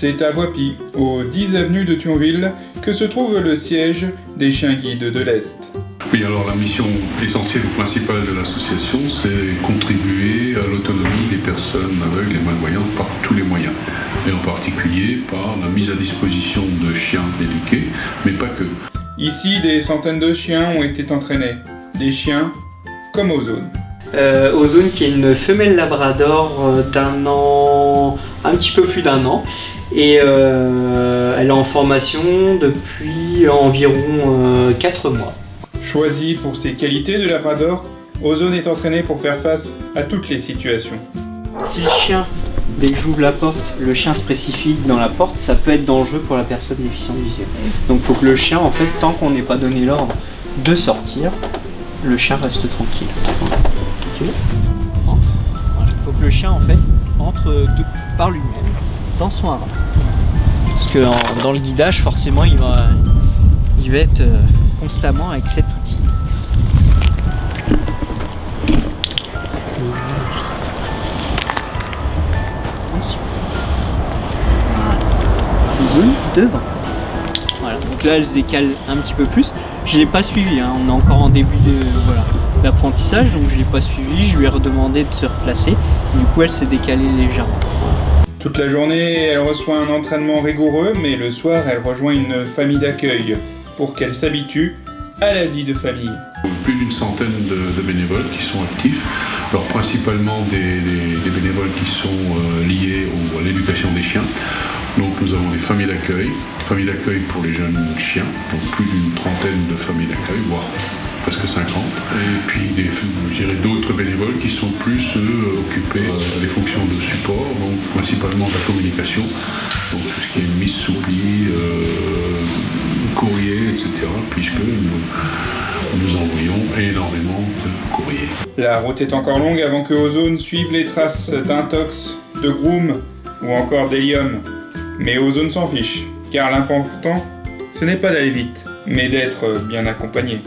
C'est à Voipy, au 10 avenue de Thionville, que se trouve le siège des chiens guides de l'Est. Oui, alors la mission essentielle ou principale de l'association, c'est contribuer à l'autonomie des personnes aveugles et malvoyantes par tous les moyens. Et en particulier par la mise à disposition de chiens éduqués, mais pas que. Ici, des centaines de chiens ont été entraînés. Des chiens comme Ozone. Ozone qui est une femelle labrador d'un an, un petit peu plus d'un an. Et elle est en formation depuis environ 4 mois. Choisi pour ses qualités de labrador, Ozone est entraîné pour faire face à toutes les situations. Si le chien, dès que j'ouvre la porte, le chien se précipite dans la porte, ça peut être dangereux pour la personne déficiente visuelle. Donc il faut que le chien, en fait, tant qu'on n'ait pas donné l'ordre de sortir, le chien reste tranquille. Ok. Entre. Voilà. Il faut que le chien, en fait, entre par lui-même dans son haras. Parce que dans le guidage, forcément, il va être constamment avec cet outil. Attention. Voilà. Zone devant. Voilà. Donc là, elle se décale un petit peu plus. Je ne l'ai pas suivi, hein. On est encore en début d'apprentissage, donc je ne l'ai pas suivi. Je lui ai redemandé de se replacer. Du coup, elle s'est décalée légèrement. Toute la journée, elle reçoit un entraînement rigoureux, mais le soir, elle rejoint une famille d'accueil pour qu'elle s'habitue à la vie de famille. Plus d'une centaine de bénévoles qui sont actifs, alors principalement des bénévoles qui sont liés à l'éducation des chiens. Donc nous avons des familles d'accueil pour les jeunes chiens, donc plus d'une trentaine de familles d'accueil, voire presque 50. Et puis d'autres bénévoles qui sont plus occupés des fonctions de support, donc principalement de la communication, donc tout ce qui est mise sous pli, courrier, etc. puisque nous envoyons énormément de courriers. La route est encore longue avant que Ozone suive les traces d'Intox, de Groom ou encore d'Helium. Mais Ozone s'en fiche, car l'important, ce n'est pas d'aller vite, mais d'être bien accompagné.